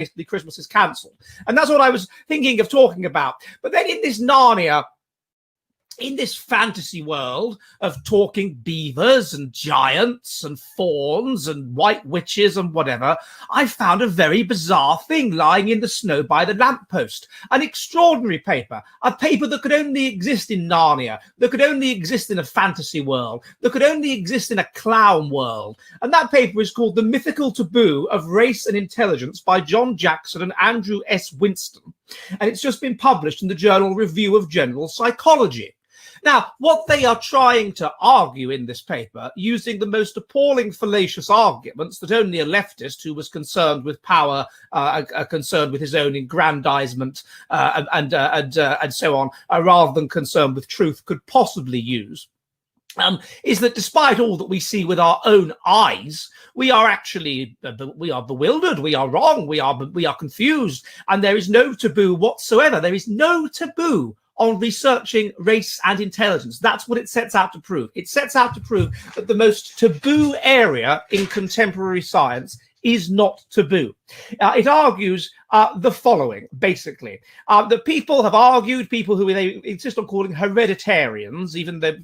basically Christmas is cancelled. And that's what I was thinking of talking about. But then in this Narnia, in this fantasy world of talking beavers and giants and fauns and white witches and whatever, I found a very bizarre thing lying in the snow by the lamppost. An extraordinary paper, a paper that could only exist in Narnia, that could only exist in a fantasy world, that could only exist in a clown world. And that paper is called The Mythical Taboo of Race and Intelligence by John Jackson and Andrew S. Winston. And it's just been published in the journal Review of General Psychology. Now, what they are trying to argue in this paper, using the most appalling fallacious arguments that only a leftist who was concerned with power, concerned with his own aggrandizement and so on, rather than concerned with truth, could possibly use, is that despite all that we see with our own eyes, we are actually bewildered, we are wrong, we are confused, and there is no taboo whatsoever. There is no taboo on researching race and intelligence. That's what it sets out to prove. It sets out to prove that the most taboo area in contemporary science is not taboo. It argues the following, basically. That people have argued, people who they insist on calling hereditarians, even though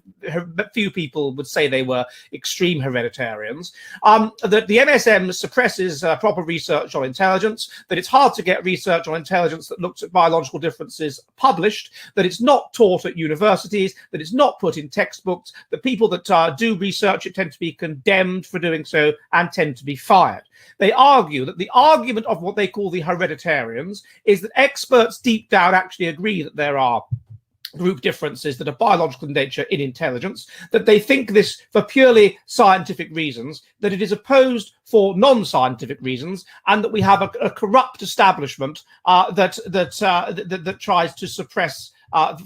few people would say they were extreme hereditarians, that the MSM suppresses proper research on intelligence, that it's hard to get research on intelligence that looks at biological differences published, that it's not taught at universities, that it's not put in textbooks, that people that do research it tend to be condemned for doing so and tend to be fired. They argue that the argument of what they call the hereditarians is that experts deep down actually agree that there are group differences that are biological in nature in intelligence, that they think this for purely scientific reasons, that it is opposed for non-scientific reasons, and that we have a corrupt establishment that tries to suppress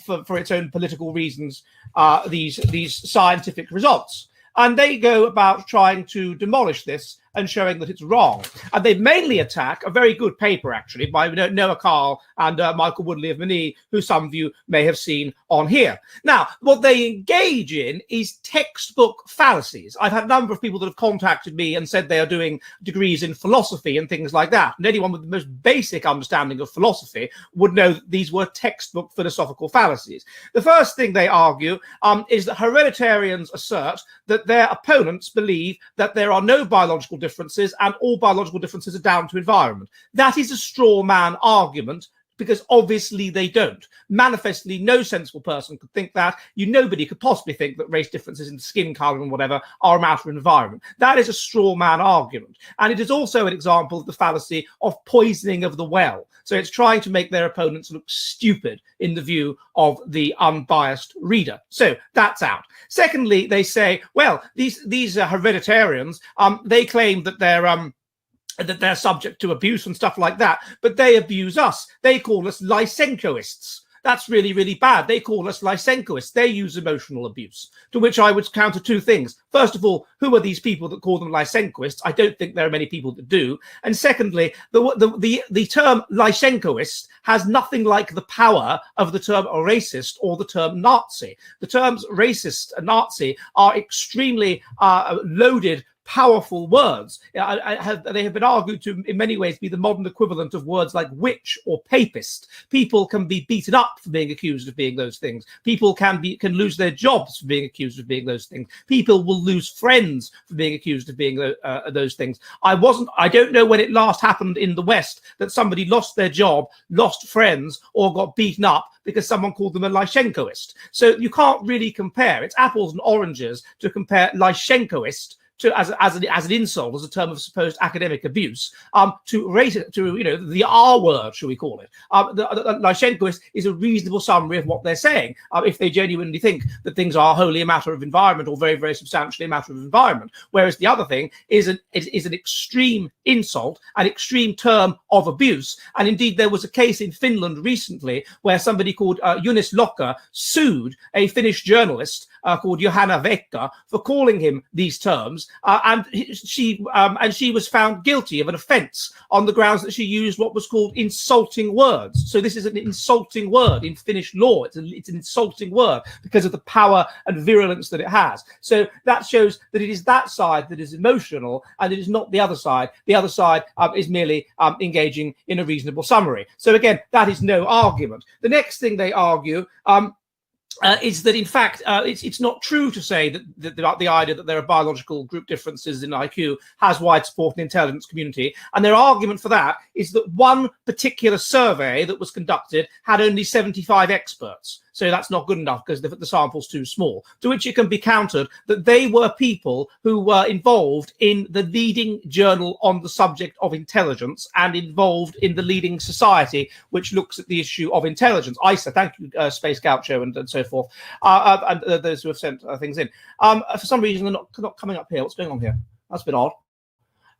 for its own political reasons these scientific results. And they go about trying to demolish this and showing that it's wrong. And they mainly attack a very good paper, actually, by Noah Carl and Michael Woodley of Manille, who some of you may have seen on here. Now, what they engage in is textbook fallacies. I've had a number of people that have contacted me and said they are doing degrees in philosophy and things like that. And anyone with the most basic understanding of philosophy would know that these were textbook philosophical fallacies. The first thing they argue is that hereditarians assert that their opponents believe that there are no biological differences and all biological differences are down to environment. That is a straw man argument, because obviously they don't. Manifestly, no sensible person could think that. Nobody could possibly think that race differences in skin color and whatever are a matter of environment. That is a straw man argument. And it is also an example of the fallacy of poisoning of the well. So it's trying to make their opponents look stupid in the view of the unbiased reader. So that's out. Secondly, they say, well, these hereditarians, they claim that they're subject to abuse and stuff like that, but they abuse us. They call us Lysenkoists. That's really, really bad. They call us Lysenkoists. They use emotional abuse, to which I would counter two things. First of all, who are these people that call them Lysenkoists? I don't think there are many people that do. And secondly, the term Lysenkoist has nothing like the power of the term racist or the term Nazi. The terms racist and Nazi are extremely loaded, powerful words. They have been argued to, in many ways, be the modern equivalent of words like witch or papist. People can be beaten up for being accused of being those things. People can lose their jobs for being accused of being those things. People will lose friends for being accused of being those things. I don't know when it last happened in the West that somebody lost their job, lost friends, or got beaten up because someone called them a Lysenkoist. So you can't really compare. It's apples and oranges to compare Lysenkoist as an insult, as a term of supposed academic abuse, to rate it to the R word, shall we call it? The Lysenkoist is a reasonable summary of what they're saying, if they genuinely think that things are wholly a matter of environment or very, very substantially a matter of environment. Whereas the other thing is an extreme insult, an extreme term of abuse. And indeed, there was a case in Finland recently where somebody called Junis Lokka sued a Finnish journalist called Johanna Vekka for calling him these terms, and she was found guilty of an offence on the grounds that she used what was called insulting words. So this is an insulting word in Finnish law. It's an insulting word because of the power and virulence that it has. So that shows that it is that side that is emotional, and it is not the other side. The other side is merely engaging in a reasonable summary. So again, that is no argument. The next thing they argue is that in fact it's not true to say that the idea that there are biological group differences in IQ has wide support in the intelligence community, and their argument for that is that one particular survey that was conducted had only 75 experts. So that's not good enough because the sample's too small. To which it can be countered that they were people who were involved in the leading journal on the subject of intelligence and involved in the leading society which looks at the issue of intelligence. ISA, thank you, Space Gaucho and so forth, and those who have sent things in. For some reason, they're not coming up here. What's going on here? That's a bit odd.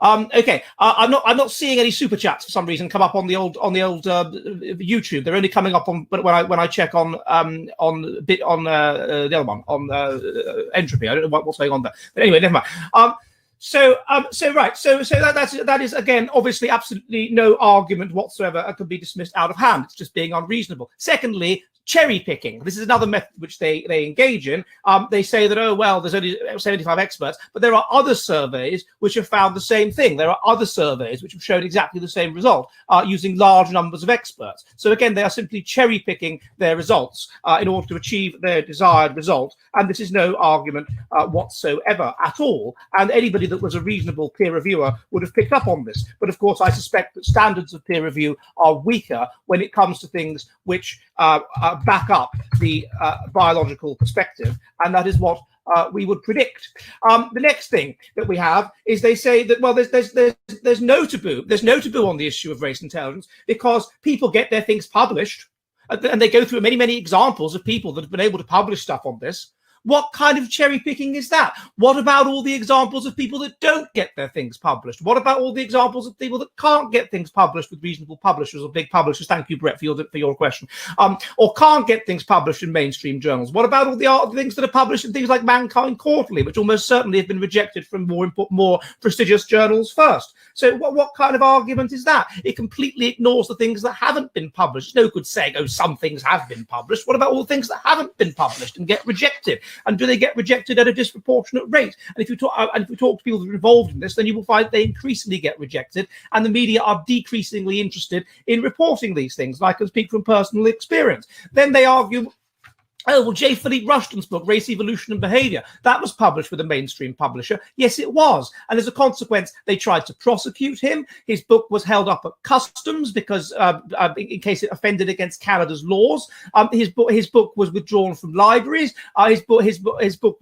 Okay, I'm not seeing any super chats for some reason come up on the old YouTube. They're only coming up on when I check on the other one on entropy. I don't know what's going on there, but anyway, never mind. So that is again obviously absolutely no argument whatsoever. It can be dismissed out of hand. It's just being unreasonable. Secondly, cherry picking. This is another method which they engage in. They say that, oh, well, there's only 75 experts, but there are other surveys which have found the same thing. There are other surveys which have shown exactly the same result using large numbers of experts. So again, they are simply cherry picking their results in order to achieve their desired result. And this is no argument whatsoever at all. And anybody that was a reasonable peer reviewer would have picked up on this. But of course, I suspect that standards of peer review are weaker when it comes to things which back up the biological perspective, and that is what we would predict. The next thing that we have is they say that, well, there's no taboo. There's no taboo on the issue of race intelligence because people get their things published, and they go through many examples of people that have been able to publish stuff on this. What kind of cherry picking is that? What about all the examples of people that don't get their things published? What about all the examples of people that can't get things published with reasonable publishers or big publishers? Thank you, Brett, for your question. Or can't get things published in mainstream journals? What about all the things that are published in things like Mankind Quarterly, which almost certainly have been rejected from more prestigious journals first? So what kind of argument is that? It completely ignores the things that haven't been published. It's no good saying, oh, some things have been published. What about all the things that haven't been published and get rejected? And do they get rejected at a disproportionate rate? And if you talk to people that are involved in this, then you will find they increasingly get rejected, and the media are decreasingly interested in reporting these things. And I can speak from personal experience. Then they argue, oh, well, J. Philippe Rushton's book, Race, Evolution and Behavior, that was published with a mainstream publisher. Yes, it was. And as a consequence, they tried to prosecute him. His book was held up at customs because in case it offended against Canada's laws. His book was withdrawn from libraries. His book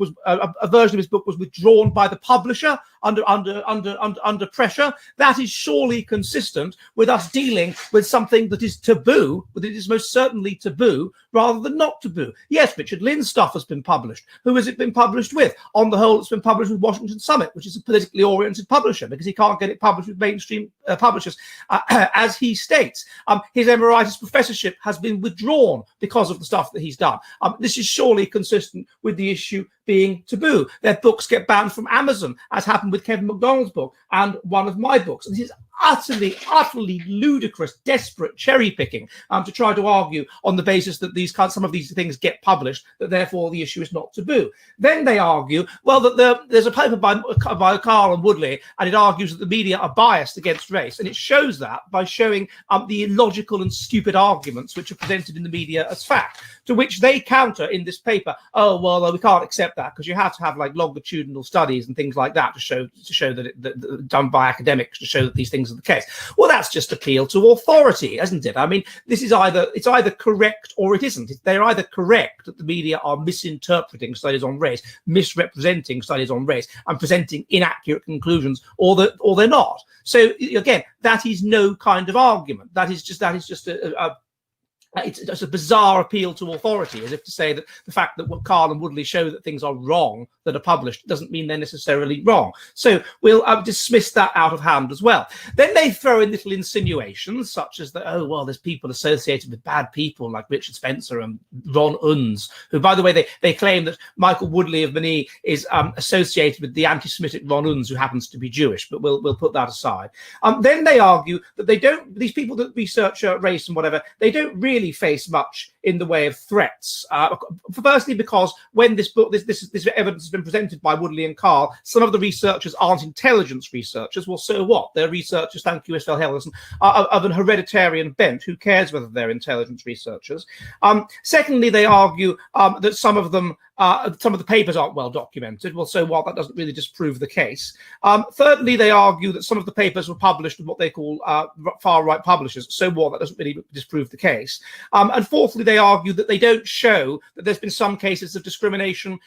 was a version of his book was withdrawn by the publisher under pressure. That is surely consistent with us dealing with something that is taboo, that it is most certainly taboo, rather than not taboo. Yes, Richard Lynn's stuff has been published. Who has it been published with? On the whole, it's been published with Washington Summit, which is a politically oriented publisher, because he can't get it published with mainstream publishers, as he states. His emeritus professorship has been withdrawn because of the stuff that he's done. This is surely consistent with the issue being taboo. Their books get banned from Amazon, as happened with Kevin McDonald's book and one of my books. And this is utterly ludicrous, desperate cherry picking to try to argue on the basis that some of these things get published, that therefore the issue is not taboo. Then they argue, well, that there's a paper by Carl and Woodley, and it argues that the media are biased against race, and it shows that by showing the illogical and stupid arguments which are presented in the media as fact, to which they counter in this paper, oh, well, we can't accept that because you have to have like longitudinal studies and things like that to show that done by academics to show that these things are the case. Well, that's just appeal to authority, isn't it? I mean, it's either correct or it isn't. They're either correct that the media are misinterpreting studies on race, misrepresenting studies on race, and presenting inaccurate conclusions, or they're not. So again, that is no kind of argument. That is just It's a bizarre appeal to authority, as if to say that the fact that what Carl and Woodley show that things are wrong that are published doesn't mean they're necessarily wrong. So we'll dismiss that out of hand as well. Then they throw in little insinuations such as that, oh, well, there's people associated with bad people like Richard Spencer and Ron Unz, who, by the way, they claim that Michael Woodley of Beni is associated with the anti-Semitic Ron Unz, who happens to be Jewish, but we'll put that aside. Then they argue that these people that research race and whatever, they don't really face much in the way of threats. Firstly, because when this evidence has been presented by Woodley and Carl, some of the researchers aren't intelligence researchers. Well, so what? They're researchers, thank you, Estelle Hellerson, of an hereditarian bent. Who cares whether they're intelligence researchers? Secondly, they argue that some of the papers aren't well documented. Well, so what? That doesn't really disprove the case. Thirdly, they argue that some of the papers were published in what they call far-right publishers. So what? That doesn't really disprove the case. And fourthly, they argue that they don't show that there's been some cases of discrimination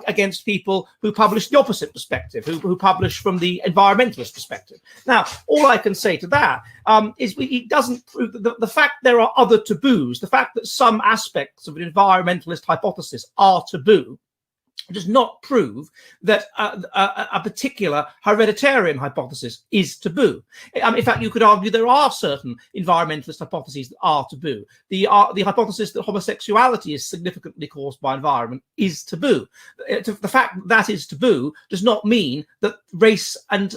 against people who publish the opposite perspective, who publish from the environmentalist perspective. Now, all I can say to that is it doesn't prove that the fact there are other taboos, the fact that some aspects of an environmentalist hypothesis are taboo, does not prove that a particular hereditarian hypothesis is taboo. In fact, you could argue there are certain environmentalist hypotheses that are taboo. The hypothesis that homosexuality is significantly caused by environment is taboo. The fact that is taboo does not mean that race and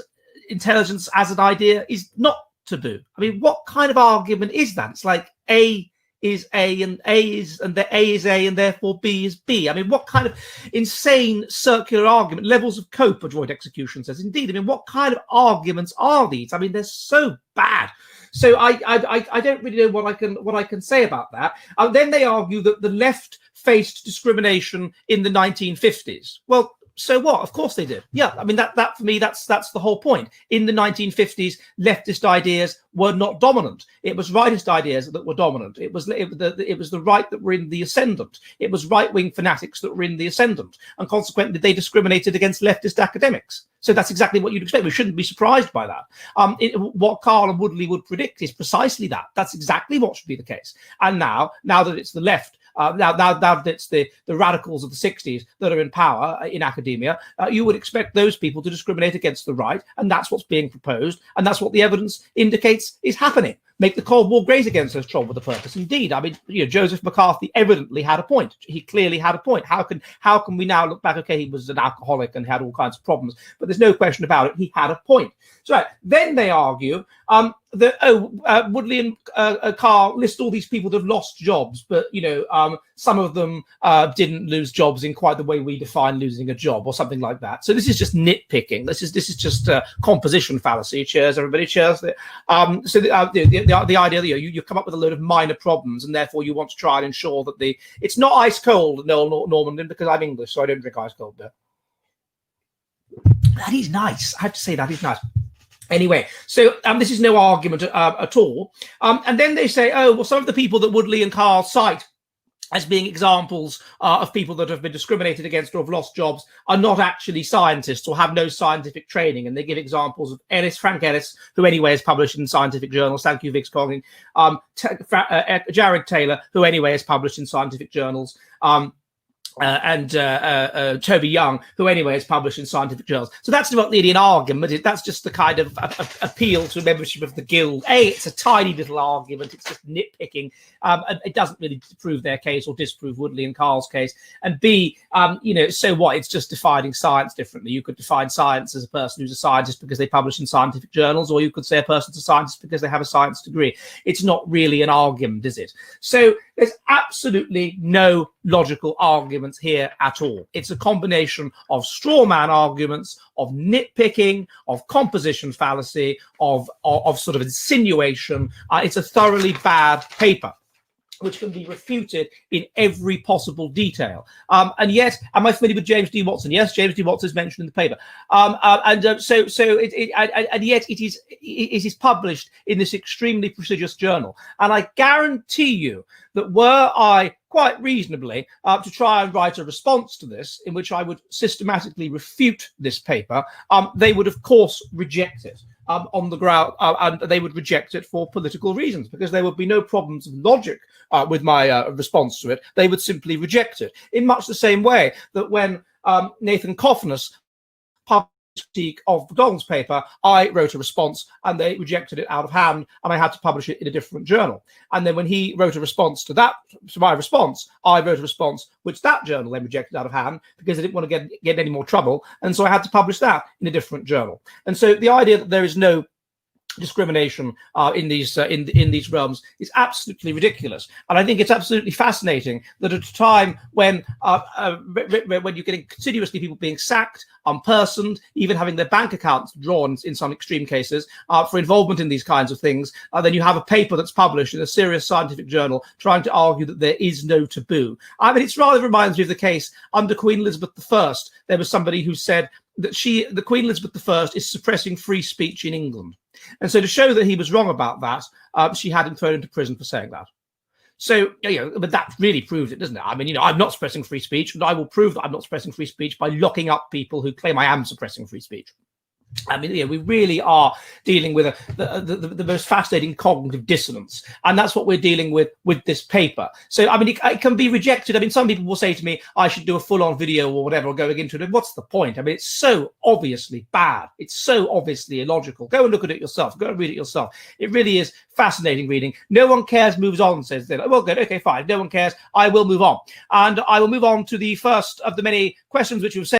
intelligence as an idea is not taboo. I mean, what kind of argument is that? It's like A is A and A is A and therefore B is B. I mean, what kind of insane circular argument? Levels of cope, a joint execution says. Indeed, I mean, what kind of arguments are these? I mean, they're so bad. So I don't really know what I can say about that. Then they argue that the left faced discrimination in the 1950s. Well, so what? Of course they did. Yeah, I mean that for me that's the whole point. In the 1950s, leftist ideas were not dominant. It was rightist ideas that were dominant. It was the right that were in the ascendant. It was right-wing fanatics that were in the ascendant, and consequently they discriminated against leftist academics. So that's exactly what you'd expect. We shouldn't be surprised by that. What Carl and Woodley would predict is precisely that. That's exactly what should be the case. And now that it's the left, now that it's the radicals of the 60s that are in power in academia, you would expect those people to discriminate against the right, and that's what's being proposed, and that's what the evidence indicates is happening. Make the Cold War great against those trod with a purpose. Indeed, I mean, Joseph McCarthy evidently had a point. He clearly had a point. How can we now look back? Okay, he was an alcoholic and had all kinds of problems, but there's no question about it. He had a point. So then they argue that Woodley and Carl list all these people that have lost jobs, but some of them didn't lose jobs in quite the way we define losing a job, or something like that. So this is just nitpicking. This is just composition fallacy. Cheers, everybody. Cheers. The idea that you come up with a load of minor problems, and therefore you want to try and ensure that it's not ice cold, Noel Norman, because I'm English, so I don't drink ice cold beer. That is nice. I have to say that is nice. Anyway, so this is no argument at all. And then they say, oh, well, some of the people that Woodley and Carl cite as being examples of people that have been discriminated against or have lost jobs are not actually scientists or have no scientific training. And they give examples of Frank Ellis, who anyway is published in scientific journals. Thank you, Vix Cogging. Jared Taylor, who anyway is published in scientific journals. And Toby Young, who anyway is published in scientific journals. So that's not really an argument. That's just the kind of appeal to membership of the guild. A, it's a tiny little argument. It's just nitpicking. And it doesn't really prove their case or disprove Woodley and Carl's case. And B, so what? It's just defining science differently. You could define science as a person who's a scientist because they publish in scientific journals, or you could say a person's a scientist because they have a science degree. It's not really an argument, is it? So there's absolutely no logical arguments here at all. It's a combination of straw man arguments, of nitpicking, of composition fallacy, of sort of insinuation. It's a thoroughly bad paper, which can be refuted in every possible detail. And yet, am I familiar with James D. Watson? Yes, James D. Watson is mentioned in the paper. And yet it is published in this extremely prestigious journal. And I guarantee you that were I quite reasonably to try and write a response to this, in which I would systematically refute this paper, they would, of course, reject it. on the ground, and they would reject it for political reasons, because there would be no problems of logic with my response to it. They would simply reject it, in much the same way that when Nathan Coffness published a critique of MacDonald's paper, I wrote a response and they rejected it out of hand, and I had to publish it in a different journal. And then when he wrote a response to that, to my response, I wrote a response which that journal then rejected out of hand, because they didn't want to get any more trouble, and so I had to publish that in a different journal. And so the idea that there is no discrimination in these realms is absolutely ridiculous. And I think it's absolutely fascinating that at a time when you're getting continuously people being sacked, unpersoned, even having their bank accounts drawn in some extreme cases for involvement in these kinds of things, then you have a paper that's published in a serious scientific journal trying to argue that there is no taboo. I mean, it rather reminds me of the case under Queen Elizabeth I. There was somebody who said that the Queen Elizabeth I is suppressing free speech in England. And so to show that he was wrong about that, she had him thrown into prison for saying that. So, but that really proves it, doesn't it? I mean, I'm not suppressing free speech, and I will prove that I'm not suppressing free speech by locking up people who claim I am suppressing free speech. I mean, we really are dealing with the most fascinating cognitive dissonance, and that's what we're dealing with this paper. So, I mean, it can be rejected. I mean, some people will say to me, I should do a full-on video or whatever, going into it. And what's the point? I mean, it's so obviously bad. It's so obviously illogical. Go and look at it yourself. Go and read it yourself. It really is fascinating reading. No one cares, moves on, says then. Well, good. Okay, fine. No one cares. I will move on. And I will move on to the first of the many questions which you've said.